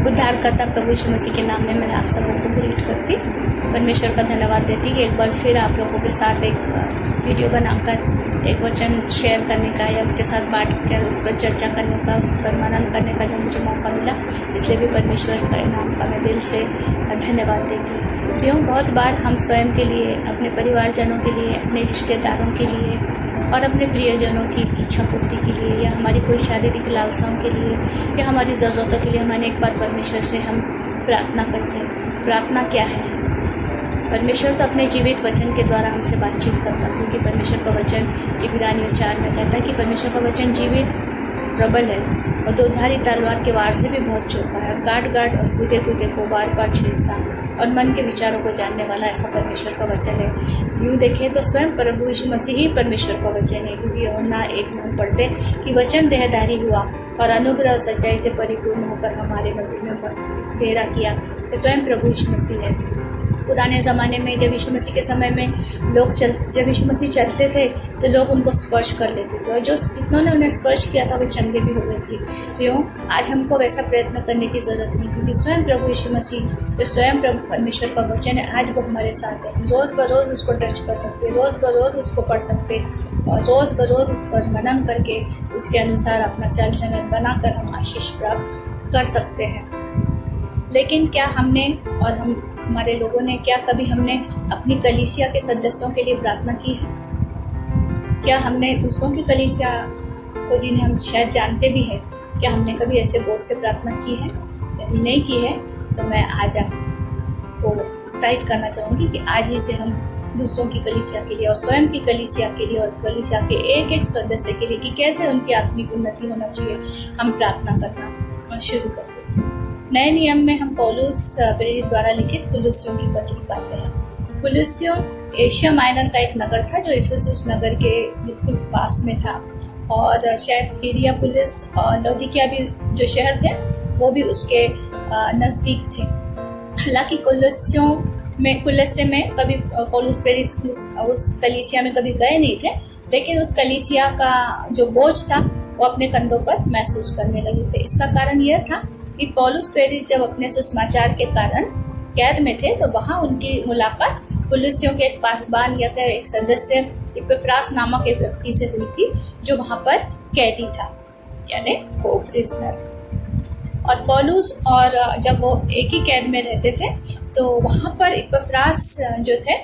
उद्धारकर्ता प्रभु यीशु मसीह के नाम में मैं आप सबों को ग्रीट करती, परमेश्वर का धन्यवाद देती कि एक बार फिर आप लोगों के साथ एक वीडियो बनाकर एक वचन शेयर करने का या उसके साथ बांट कर उस पर चर्चा करने का, उस पर मनन करने का जब मुझे मौका मिला, इसलिए भी परमेश्वर के नाम का मैं दिल से धन्यवाद देती। क्यों बहुत बार हम स्वयं के लिए, अपने परिवारजनों के लिए, अपने रिश्तेदारों के लिए और अपने प्रियजनों की इच्छा पूर्ति के लिए या हमारी कोई शारीरिक लालसाओं के लिए या हमारी ज़रूरतों के लिए हम अनेक बार परमेश्वर से हम प्रार्थना करते हैं। प्रार्थना क्या है? परमेश्वर तो अपने जीवित वचन के द्वारा हमसे बातचीत करता है, क्योंकि परमेश्वर का वचन इब्रानियों 4 में कहता है कि परमेश्वर का वचन जीवित, प्रबल है और दोधारी तलवार के वार से भी बहुत चौका है और गाड़ और कूदे को बार बार छेड़ता और मन के विचारों को जानने वाला ऐसा परमेश्वर का वचन है। यूँ देखें तो स्वयं प्रभु यीशु मसीह ही परमेश्वर का वचन है, क्योंकि यूहन्ना 1 में हम पढ़ते कि वचन देहधारी हुआ और अनुग्रह और सच्चाई से परिपूर्ण होकर हमारे मध्य में डेरा किया। तो स्वयं प्रभु यीशु मसीह है। पुराने ज़माने में जब यीशु मसीह के समय में जब यीशु मसीह चलते थे तो लोग उनको स्पर्श कर लेते थे और जो जितनों ने उन्हें स्पर्श किया था वो चंगे भी हो गए थे। क्यों? आज हमको वैसा प्रयत्न करने की ज़रूरत नहीं, क्योंकि स्वयं प्रभु यीशु मसीह जो स्वयं प्रभु परमेश्वर का वचन है, आज वो हमारे साथ है। रोज़ बरोज़ उसको टच कर सकते, रोज़ बरोज़ उसको पढ़ सकते और रोज़ बरोज़ उस पर मनन करके उसके अनुसार अपना चाल चलन बनाकर हम आशीष प्राप्त कर सकते हैं। लेकिन क्या हमने और हमारे लोगों ने कभी हमने अपनी कलीसिया के सदस्यों के लिए प्रार्थना की है? क्या हमने दूसरों की कलीसिया को, जिन्हें हम शायद जानते भी हैं, क्या हमने कभी ऐसे बोझ से प्रार्थना की है? यदि नहीं की है तो मैं आज आपको उत्साहित करना चाहूँगी कि आज ही से हम दूसरों की कलीसिया के लिए और स्वयं की कलीसिया के लिए और कलीसिया के एक एक सदस्य के लिए कि कैसे उनकी आत्मिक उन्नति होना चाहिए, हम प्रार्थना करना शुरू करते हैं। नए नियम में हम पौलुस प्रेरित द्वारा लिखित कुलुस्सियों की पत्री पाते हैं। कुलुस्सियों एशिया माइनर का एक नगर था जो इफिसुस नगर के बिल्कुल पास में था और शायद हिरियापुलिस और लौदीकिया भी जो शहर थे वो भी उसके नज़दीक थे। हालांकि कुलुस्से में कभी पौलुस प्रेरित उस कलीसिया में कभी गए नहीं थे, लेकिन उस कलीसिया का जो बोझ था वो अपने कंधों पर महसूस करने लगे थे। इसका कारण यह था कि पौलुस प्रेरित जब अपने सुसमाचार के कारण कैद में थे तो वहाँ उनकी मुलाकात कुलुस्सियों के एक पासबान या एक सदस्य इपफ्रास नामक एक व्यक्ति से हुई थी, जो वहाँ पर कैदी था, यानी को प्रिजनर। और पौलुस और जब वो एक ही कैद में रहते थे तो वहाँ पर इपफ्रास जो थे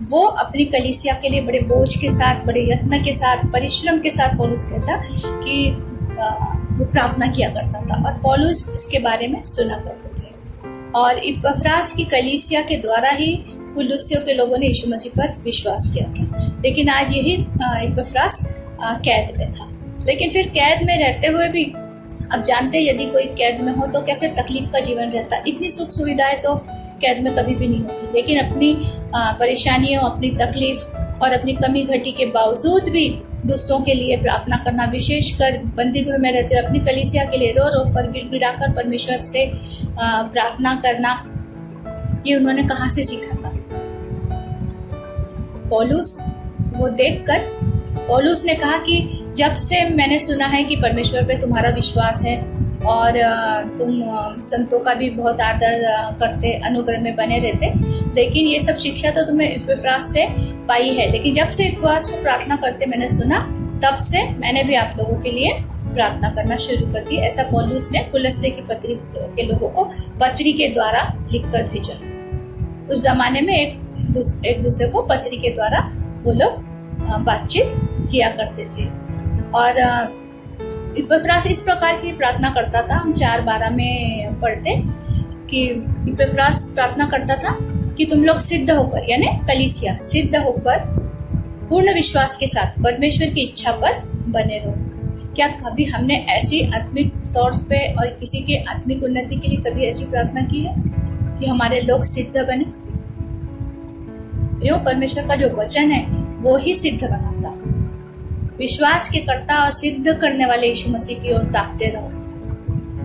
वो अपनी कलीसिया के लिए बड़े बोझ के साथ, बड़े यत्न के साथ, परिश्रम के साथ पौलुस कहता कि वो प्रार्थना किया करता था और पौलुस इसके बारे में सुना करते थे। और इपफ्रास की कलीसिया के द्वारा ही कुलुस्सियों के लोगों ने यीशु मसीह पर विश्वास किया था। लेकिन आज यही इपफ्रास कैद में था। लेकिन फिर कैद में रहते हुए भी अब जानते हैं यदि कोई कैद में हो तो कैसे तकलीफ का जीवन रहता है। इतनी सुख सुविधाएं तो कैद में कभी भी नहीं होती, लेकिन अपनी परेशानियों, अपनी तकलीफ और अपनी कमी घटी के बावजूद भी दूसरों के लिए प्रार्थना करना, विशेषकर बंदी गृह में रहते हुए अपनी कलीसिया के लिए रो कर गिड़गिड़ाकर परमेश्वर से प्रार्थना करना, ये उन्होंने कहाँ से सीखा था? वो देखकर पौलुस ने कहा कि जब से मैंने सुना है कि परमेश्वर पे तुम्हारा विश्वास है और तुम संतों का भी बहुत आदर करते, अनुग्रह में बने रहते, लेकिन ये सब शिक्षा तो तुम्हें इपफ्रास से पाई है। लेकिन जब से इपफ्रास को प्रार्थना करते मैंने सुना, तब से मैंने भी आप लोगों के लिए प्रार्थना करना शुरू कर दी। ऐसा पौलुस ने कुलुस्से की पत्री के लोगों को पत्री के द्वारा लिखकर भेजा। उस जमाने में एक दूसरे को पत्री के द्वारा वो लोग बातचीत किया करते थे। और इपफ्रास इस प्रकार की प्रार्थना करता था। हम 4:12 में पढ़ते कि इपफ्रास प्रार्थना करता था कि तुम लोग सिद्ध होकर, यानी कलीसिया सिद्ध होकर पूर्ण विश्वास के साथ परमेश्वर की इच्छा पर बने रहो। क्या कभी हमने ऐसी आत्मिक तौर पे और किसी के आत्मिक उन्नति के लिए कभी ऐसी प्रार्थना की है कि हमारे लोग सिद्ध बने? यो परमेश्वर का जो वचन है वो ही सिद्ध बनाता। विश्वास के कर्ता और सिद्ध करने वाले यीशु मसीह की ओर ताकते रहो,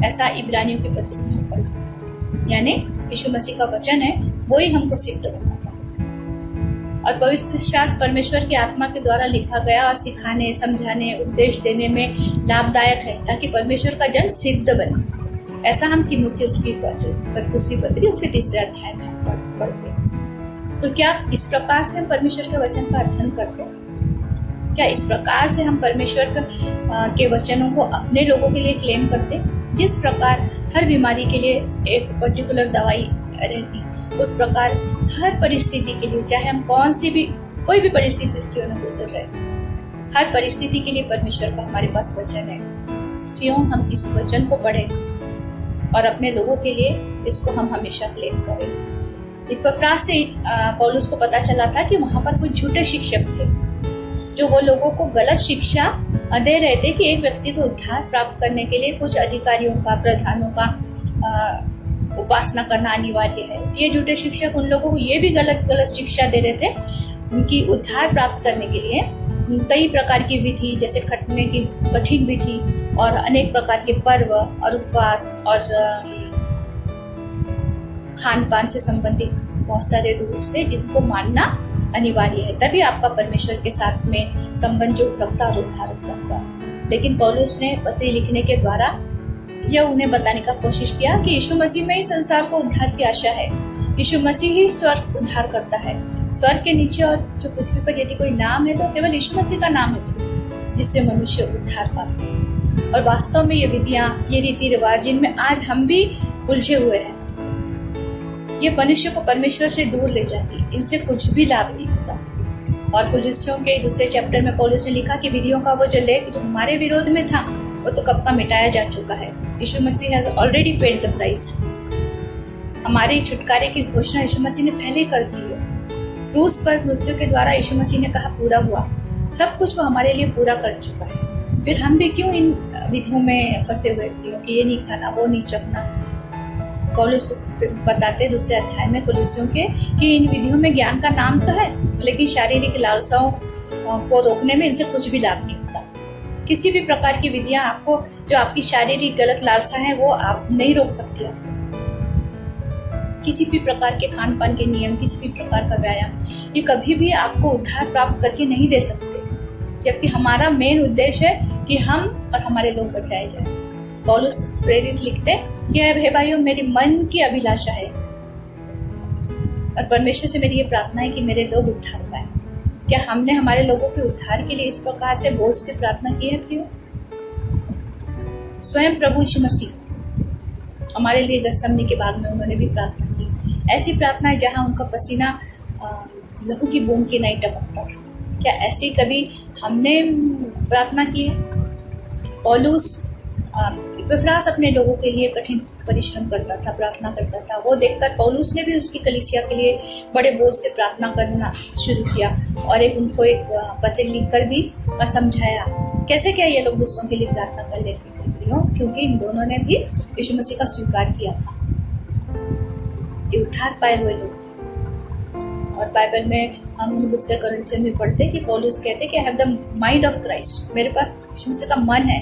ऐसा इब्रानियों की पत्री में हम पढ़ते हैं। यानी यीशु मसीह का वचन है वो ही हमको सिद्ध बनाता है। और पवित्र शास्त्र परमेश्वर की आत्मा के द्वारा लिखा गया और सिखाने, समझाने, उपदेश देने में लाभदायक है ताकि परमेश्वर का जन सिद्ध बने। ऐसा हम तीमुथियुस की दूसरी पत्री उसके 3 अध्याय में पढ़ते हैं। तो क्या इस प्रकार से हम परमेश्वर के वचन का अध्ययन करते हैं? क्या इस प्रकार से हम परमेश्वर के वचनों को अपने लोगों के लिए क्लेम करते हैं? जिस प्रकार हर बीमारी के लिए एक पर्टिकुलर दवाई रहती, उस प्रकार हर परिस्थिति के लिए, चाहे हम कोई भी परिस्थिति से क्यों न गुजर रहे, हर परिस्थिति के लिए परमेश्वर का हमारे पास वचन है। क्यों हम इस वचन को पढ़ें और अपने लोगों के लिए इसको हम हमेशा क्लेम करें। इपफ्रास से पौलुस को पता चला था कि वहां पर कुछ झूठे शिक्षक थे जो वो लोगों को गलत शिक्षा दे रहे थे कि एक व्यक्ति को उद्धार प्राप्त करने के लिए कुछ अधिकारियों का, प्रधानों का उपासना करना अनिवार्य है। ये झूठे शिक्षक उन लोगों को ये भी गलत शिक्षा दे रहे थे कि उद्धार प्राप्त करने के लिए कई प्रकार की विधि, जैसे खटने की कठिन विधि और अनेक प्रकार के पर्व और उपवास और खान पान से संबंधित बहुत सारे रूल्स थे जिनको मानना अनिवार्य है, तभी आपका परमेश्वर के साथ में संबंध जुड़ सकता और उद्धार हो सकता। लेकिन पौलुस ने पत्री लिखने के द्वारा यह उन्हें बताने का कोशिश किया कि यीशु मसीह में ही संसार को उद्धार की आशा है। यीशु मसीह ही स्वर्ग उद्धार करता है। स्वर्ग के नीचे और जो पृथ्वी पर यदि कोई नाम है तो केवल यीशु मसीह का नाम है जिससे मनुष्य उद्धार पाता है। और वास्तव में ये विधियां, ये रीति रिवाज जिनमें आज हम भी उलझे हुए हैं, ये मनुष्य को परमेश्वर से दूर ले जाती, इनसे कुछ भी लाभ नहीं होता। और कुलुस्सियों के 2 चैप्टर में पौलुस ने लिखा कि विधियों का वो जो लेख जो हमारे विरोध में था वो तो कब का मिटाया जा चुका है। यीशु मसीह has already paid the price. हमारे छुटकारे की घोषणा यीशु मसीह ने पहले कर दी है। क्रूस पर मृत्यु के द्वारा यीशु मसीह ने कहा पूरा हुआ, सब कुछ वो हमारे लिए पूरा कर चुका है। फिर हम भी क्यों इन विधियों में फंसे हुए थे कि ये नहीं खाना, वो नहीं चखना। पौलुस बताते 2 अध्याय में कुलुस्सियों के कि इन विधियों में ज्ञान का नाम तो है, लेकिन शारीरिक लालसाओं को रोकने में इनसे कुछ भी लाभ नहीं होता। किसी भी प्रकार की विधियां आपको, जो आपकी शारीरिक गलत लालसा है, वो आप नहीं रोक सकती। किसी भी प्रकार के खान पान के नियम, किसी भी प्रकार का व्यायाम, ये कभी भी आपको उद्धार प्राप्त करके नहीं दे सकते, जबकि हमारा मेन उद्देश्य है कि हम और हमारे लोग बचाए जाए। पौलुस प्रेरित लिखते कि हे भाइयों, मेरी मन की अभिलाषा है और परमेश्वर से मेरी ये प्रार्थना है कि मेरे लोग उद्धार पाए। क्या हमने हमारे लोगों के उद्धार के लिए इस प्रकार से बोझ से प्रार्थना की है प्रियो? स्वयं प्रभु यीशु मसीह हमारे लिए गतसमनी के बाग में उन्होंने भी प्रार्थना की। ऐसी प्रार्थना है जहाँ उनका पसीना लहू की बूंद की नहीं टपकता था। क्या ऐसी कभी हमने प्रार्थना की है? पौलुस इपफ्रास अपने लोगों के लिए कठिन परिश्रम करता था, प्रार्थना करता था। वो देखकर पौलुस ने भी उसकी कलीसिया के लिए बड़े बोझ से प्रार्थना करना शुरू किया और उनको एक पत्र लिखकर भी समझाया कैसे क्या ये लोग दूसरों के लिए प्रार्थना कर लेते थे प्रियो, क्योंकि इन दोनों ने भी यीशु मसीह का स्वीकार किया था। ये उद्धार पाए हुए लोग थे। और बाइबल में हम 2 कोरिन्थियों में पढ़ते कि पौलुस कहते कि I have the mind of Christ, मेरे पास यीशु मसीह का मन है।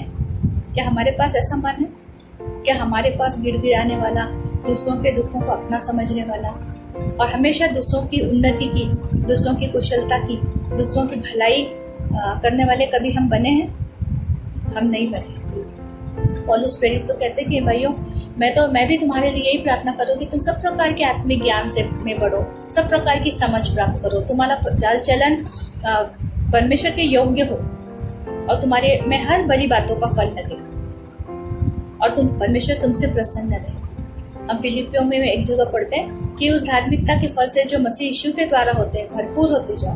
क्या हमारे पास ऐसा मन है? क्या हमारे पास गिड़गिड़ाने वाला, दूसरों के दुखों को अपना समझने वाला और हमेशा दूसरों की उन्नति की, दूसरों की कुशलता की, दूसरों की भलाई करने वाले कभी हम बने हैं? हम नहीं बने। पौलुस प्रेरित तो कहते कि भाइयों, मैं भी तुम्हारे लिए यही प्रार्थना करूँ कि तुम सब प्रकार के आत्मिक ज्ञान से में बढ़ो, सब प्रकार की समझ प्राप्त करो, तुम्हारा चाल चलन परमेश्वर के योग्य हो और तुम्हारे में हर भली बातों का फल लगे और परमेश्वर तुमसे प्रसन्न रहे। हम फिलिपियों में एक जगह पढ़ते हैं कि उस धार्मिकता के फल से जो मसीह यीशु के द्वारा होते हैं भरपूर होते जाओ,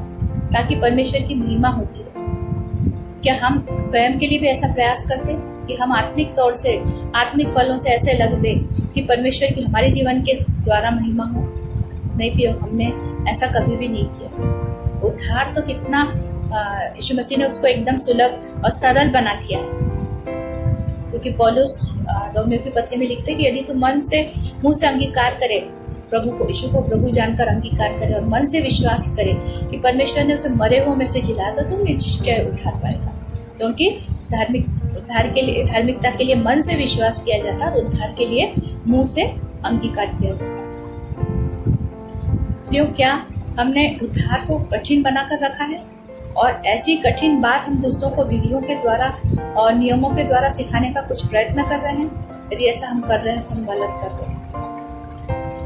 ताकि परमेश्वर की महिमा होती रहे। क्या हम स्वयं के लिए भी ऐसा प्रयास करते कि हम आत्मिक तौर से, आत्मिक फलों से ऐसे लग दे कि परमेश्वर की हमारे जीवन के द्वारा महिमा हो? नहीं पियो, हमने ऐसा कभी भी नहीं किया। उद्धार तो कितना यीशु मसीह ने उसको एकदम सुलभ और सरल बना दिया है, क्योंकि पौलुस रोमियो की पत्री में लिखते कि यदि तू मन से, मुंह से अंगीकार करे प्रभु को, यीशु को प्रभु जानकर अंगीकार करे और मन से विश्वास करे कि परमेश्वर ने उसे मरे हुओं में से जिलाया, तो तू निश्चय उद्धार पाएगा। क्योंकि धार्मिकता के लिए मन से विश्वास किया जाता है और उद्धार के लिए मुंह से अंगीकार किया जाता है। क्यों? क्या हमने उद्धार को कठिन बनाकर रखा है और ऐसी कठिन बात हम दूसरों को विधियों के द्वारा और नियमों के द्वारा सिखाने का कुछ प्रयत्न कर रहे हैं। यदि ऐसा हम कर रहे हैं तो हम गलत कर रहे हैं,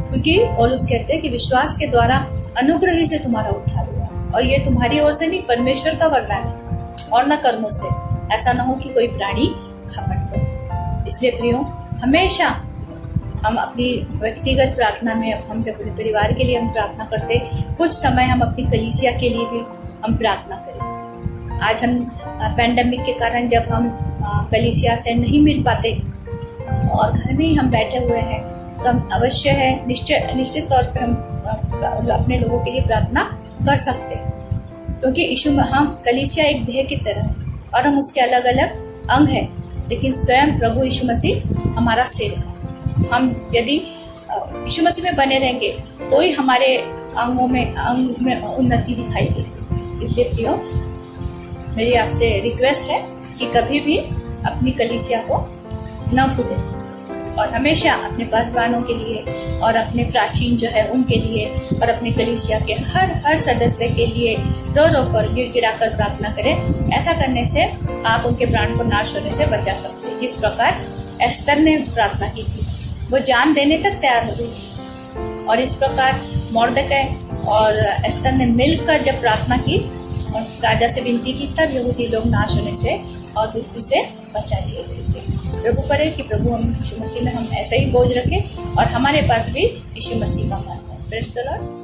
क्योंकि पौलुस कहते हैं कि विश्वास के द्वारा अनुग्रह ही से तुम्हारा उद्धार हुआ और ये तुम्हारी ओर से नहीं, परमेश्वर का वरदान है और न कर्मों से, ऐसा न हो कि कोई प्राणी घमंड करे। इसलिए प्रियो, हमेशा हम अपनी व्यक्तिगत प्रार्थना में, हम जब अपने परिवार के लिए हम प्रार्थना करते, कुछ समय हम अपनी कलीसिया के लिए भी हम प्रार्थना करें। आज हम पैंडेमिक के कारण जब हम कलीसिया से नहीं मिल पाते और घर में ही हम बैठे हुए हैं, तो हम अवश्य है निश्चित तौर पे हम अपने लोगों के लिए प्रार्थना कर सकते हैं, क्योंकि यीशु, हम कलीसिया एक देह की तरह है और हम उसके अलग अलग अंग हैं, लेकिन स्वयं प्रभु यीशु मसीह हमारा सिर है। हम यदि यीशु मसीह में बने रहेंगे तो ही हमारे अंग में उन्नति दिखाई देगी। इसलिए प्रियो, मेरी आपसे रिक्वेस्ट है कि कभी भी अपनी कलीसिया को न भूलें और हमेशा अपने पासवानों के लिए और अपने प्राचीन जो है उनके लिए और अपने कलीसिया के हर सदस्य के लिए रो कर गिड़गिड़ा कर प्रार्थना करें। ऐसा करने से आप उनके प्राण को नाश होने से बचा सकते हैं। जिस प्रकार एस्तर ने प्रार्थना की थी, वो जान देने तक तैयार हो गई थी, और इस प्रकार मोर्देकै और एस्तर ने मिलकर जब प्रार्थना की और राजा से विनती की, तब यहूदी लोग नाश होने से और मृत्यु से बचा लिए गए थे। प्रभु करे कि प्रभु हम यीशु मसीह में हम ऐसा ही बोझ रखें और हमारे पास भी यीशु मसीह का मन हो। Praise the Lord.